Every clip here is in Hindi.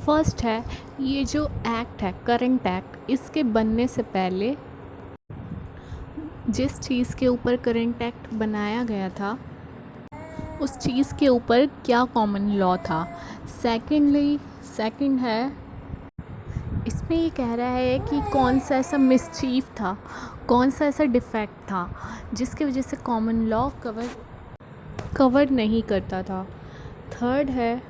फर्स्ट है, ये जो एक्ट है करंट एक्ट, इसके बनने से पहले जिस चीज़ के ऊपर करंट एक्ट बनाया गया था उस चीज़ के ऊपर क्या कॉमन लॉ था। सेकंड है, इसमें ये कह रहा है कि कौन सा ऐसा मिसचीफ था, कौन सा ऐसा डिफेक्ट था जिसकी वजह से कॉमन लॉ कवर नहीं करता था। थर्ड है,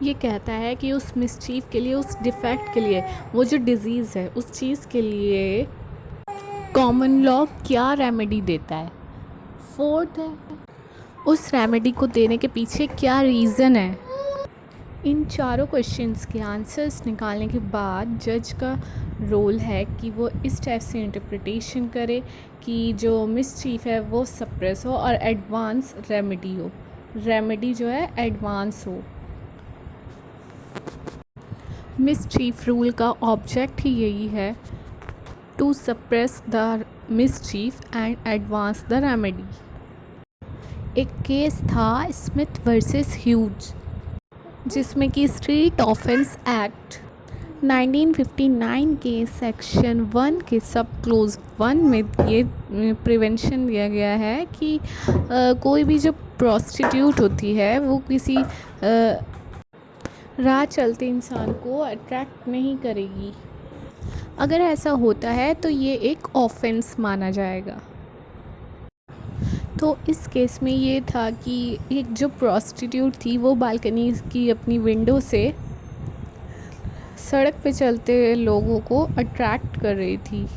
ये कहता है कि उस मिसचीफ के लिए, उस डिफेक्ट के लिए, वो जो डिज़ीज़ है उस चीज़ के लिए कॉमन लॉ क्या रेमेडी देता है। फोर्थ है, उस रेमेडी को देने के पीछे क्या रीज़न है। इन चारों क्वेश्चंस के आंसर्स निकालने के बाद जज का रोल है कि वो इस टाइप से इंटरप्रिटेशन करे कि जो मिसचीफ है वो सप्रेस हो और एडवांस रेमेडी हो, रेमेडी जो है एडवांस हो। मिसचीफ रूल का ऑब्जेक्ट ही यही है, to suppress the mischief and advance the remedy. एक केस था स्मिथ वर्सेस ह्यूज, जिसमें कि स्ट्रीट ऑफेंस एक्ट 1959 के सेक्शन 1 के सब क्लोज 1 में ये प्रिवेंशन दिया गया है कि कोई भी जो प्रोस्टिट्यूट होती है वो किसी राह चलते इंसान को अट्रैक्ट नहीं करेगी। अगर ऐसा होता है तो ये एक ऑफेंस माना जाएगा। तो इस केस में ये था कि एक जो प्रोस्टिट्यूट थी वो बालकनी की अपनी विंडो से सड़क पे चलते लोगों को अट्रैक्ट कर रही थी।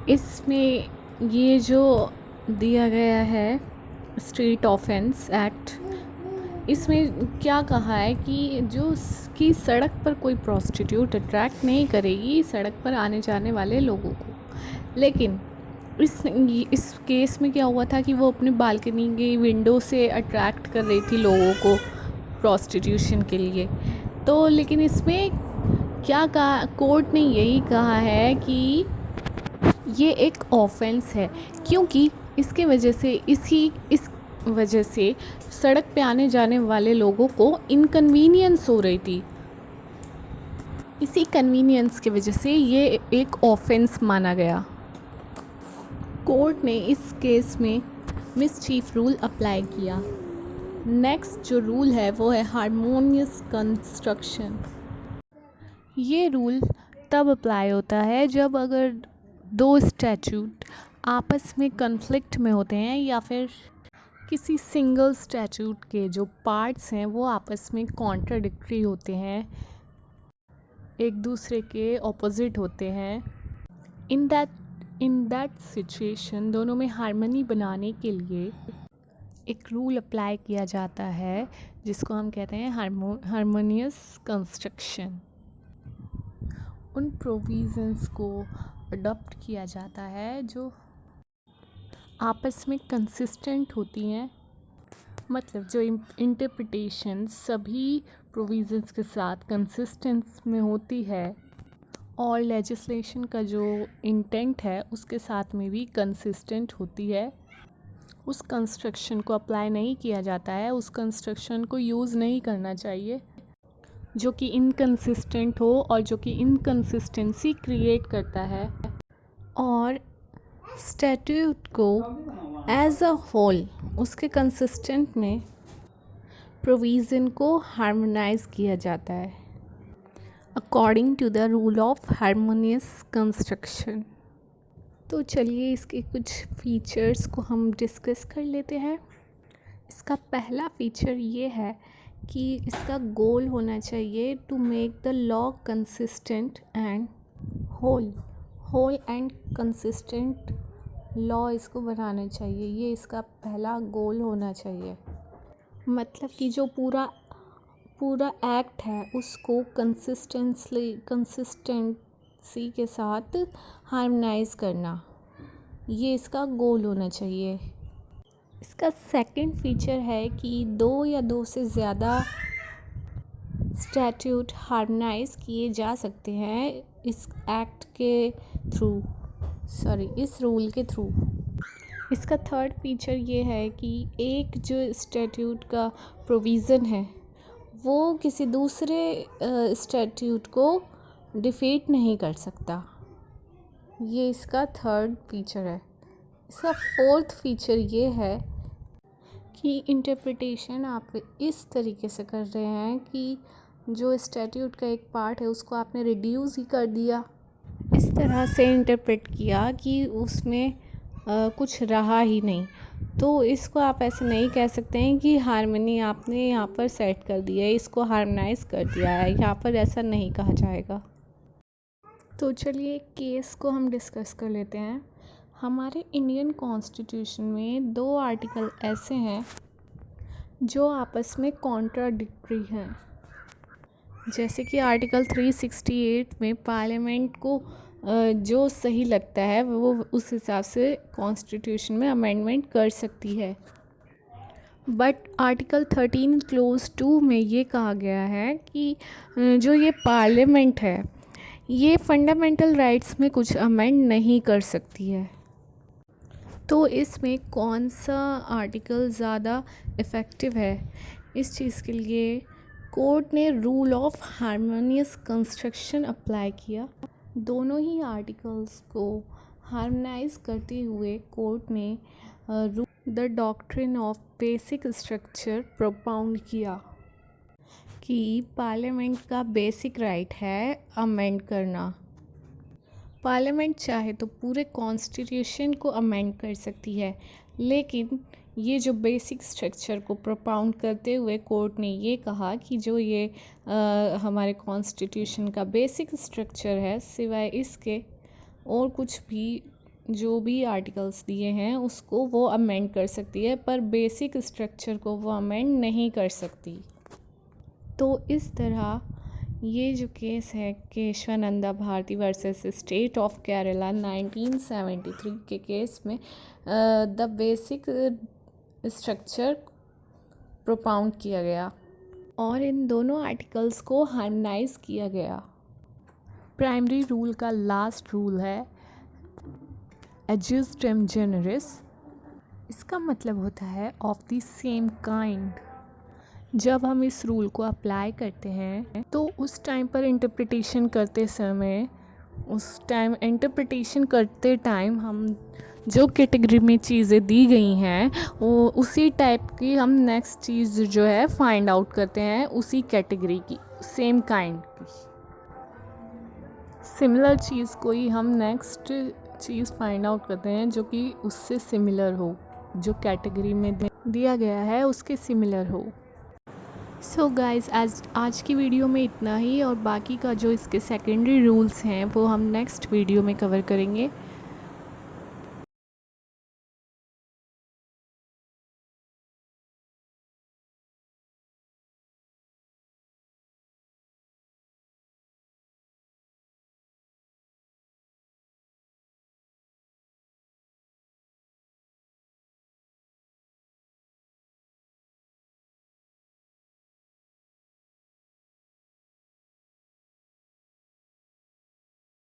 इसमें ये जो दिया गया है स्ट्रीट ऑफेंस एक्ट, इसमें क्या कहा है कि जो कि सड़क पर कोई प्रोस्टिट्यूट अट्रैक्ट नहीं करेगी सड़क पर आने जाने वाले लोगों को। लेकिन इस केस में क्या हुआ था कि वो अपनी बालकनी की विंडो से अट्रैक्ट कर रही थी लोगों को प्रोस्टिट्यूशन के लिए। तो लेकिन इसमें क्या कहा, कोर्ट ने यही कहा है कि ये एक ऑफेंस है, क्योंकि इसके वजह से इस वजह से सड़क पे आने जाने वाले लोगों को इनकन्वीनियंस हो रही थी। इसी कन्वीनियंस की वजह से ये एक ऑफेंस माना गया। कोर्ट ने इस केस में मिसचीफ रूल अप्लाई किया। नेक्स्ट जो रूल है वो है हार्मोनियस कंस्ट्रक्शन। ये रूल तब अप्लाई होता है जब अगर दो स्टैट्यूट आपस में कन्फ्लिक्ट में होते हैं या फिर किसी सिंगल स्टैट्यूट के जो पार्ट्स हैं वो आपस में कॉन्ट्राडिक्टरी होते हैं, एक दूसरे के ऑपोजिट होते हैं। इन दैट सिचुएशन दोनों में हार्मनी बनाने के लिए एक रूल अप्लाई किया जाता है जिसको हम कहते हैं हार्मोनियस कंस्ट्रक्शन। उन प्रोविज़न्स को अडॉप्ट किया जाता है जो आपस में कंसिस्टेंट होती हैं, मतलब जो इंटरप्रिटेशन सभी प्रोविज़न्स के साथ कंसिस्टेंस में होती है और लेजिस्लेशन का जो इंटेंट है उसके साथ में भी कंसिस्टेंट होती है। उस कंस्ट्रक्शन को अप्लाई नहीं किया जाता है, उस कंस्ट्रक्शन को यूज़ नहीं करना चाहिए जो कि इनकंसिस्टेंट हो और जो कि इनकंसिस्टेंसी क्रिएट करता है। और स्टैट्यूट को एज अ होल उसके कंसिस्टेंट में प्रोविज़न को हार्मोनाइज किया जाता है according to the rule of harmonious construction. तो चलिए इसके कुछ फीचर्स को हम डिस्कस कर लेते हैं। इसका पहला फीचर ये है कि इसका गोल होना चाहिए to make the law consistent and whole and consistent law इसको बनाना चाहिए, ये इसका पहला गोल होना चाहिए। मतलब कि जो पूरा एक्ट है उसको कंसिस्टेंसी के साथ हार्मोनाइज करना, ये इसका गोल होना चाहिए। इसका सेकंड फीचर है कि दो या दो से ज़्यादा स्टैट्यूट हार्मोनाइज किए जा सकते हैं इस एक्ट के थ्रू, इस रूल के थ्रू। इसका थर्ड फीचर ये है कि एक जो स्टैट्यूट का प्रोविज़न है वो किसी दूसरे स्टैट्यूट को डिफीट नहीं कर सकता। ये इसका थर्ड फीचर है। इसका फोर्थ फीचर ये है कि इंटरप्रिटेशन आप इस तरीके से कर रहे हैं कि जो स्टैट्यूट का एक पार्ट है उसको आपने रिड्यूस ही कर दिया, इस तरह से इंटरप्रेट किया कि उसमें कुछ रहा ही नहीं। तो इसको आप ऐसे नहीं कह सकते हैं कि हार्मनी आपने यहाँ पर सेट कर दी है, इसको हार्मोनाइज कर दिया है, यहाँ पर ऐसा नहीं कहा जाएगा। तो चलिए केस को हम डिस्कस कर लेते हैं। हमारे इंडियन कॉन्स्टिट्यूशन में 2 आर्टिकल ऐसे हैं जो आपस में कॉन्ट्राडिक्टरी हैं। जैसे कि आर्टिकल 368 में पार्लियामेंट को जो सही लगता है वो उस हिसाब से कॉन्स्टिट्यूशन में अमेंडमेंट कर सकती है। बट आर्टिकल 13 क्लोज 2 में ये कहा गया है कि जो ये पार्लियामेंट है ये फंडामेंटल राइट्स में कुछ अमेंड नहीं कर सकती है। तो इसमें कौन सा आर्टिकल ज़्यादा इफ़ेक्टिव है, इस चीज़ के लिए कोर्ट ने rule of harmonious construction apply किया। दोनों ही आर्टिकल्स को हार्मोनाइज करते हुए कोर्ट ने the doctrine of basic structure प्रोपाउंड किया कि पार्लियामेंट का बेसिक राइट है अमेंड करना। पार्लियामेंट चाहे तो पूरे कॉन्स्टिट्यूशन को अमेंड कर सकती है, लेकिन ये जो बेसिक स्ट्रक्चर को प्रोपाउंड करते हुए कोर्ट ने ये कहा कि जो ये हमारे कॉन्स्टिट्यूशन का बेसिक स्ट्रक्चर है, सिवाय इसके और कुछ भी जो भी आर्टिकल्स दिए हैं उसको वो अमेंड कर सकती है, पर बेसिक स्ट्रक्चर को वो अमेंड नहीं कर सकती। तो इस तरह ये जो केस है Kesavananda Bharati versus state of Kerala 1973 के केस में द बेसिक स्ट्रक्चर प्रोपाउंड किया गया और इन दोनों आर्टिकल्स को हार्मोनाइज किया गया। प्राइमरी रूल का लास्ट रूल है एडजस्टम जनरस। इसका मतलब होता है ऑफ द सेम काइंड। जब हम इस रूल को अप्लाई करते हैं तो उस टाइम पर इंटरप्रिटेशन करते टाइम हम जो कैटेगरी में चीज़ें दी गई हैं वो उसी टाइप की हम नेक्स्ट चीज़ जो है फाइंड आउट करते हैं, उसी कैटेगरी की, सेम काइंड की सिमिलर चीज़ कोई हम नेक्स्ट चीज़ फाइंड आउट करते हैं जो कि उससे सिमिलर हो, जो कैटेगरी में दिया गया है उसके सिमिलर हो। सो गाइज़ आज की वीडियो में इतना ही, और बाकी का जो इसके सेकेंडरी रूल्स हैं वो हम नेक्स्ट वीडियो में कवर करेंगे।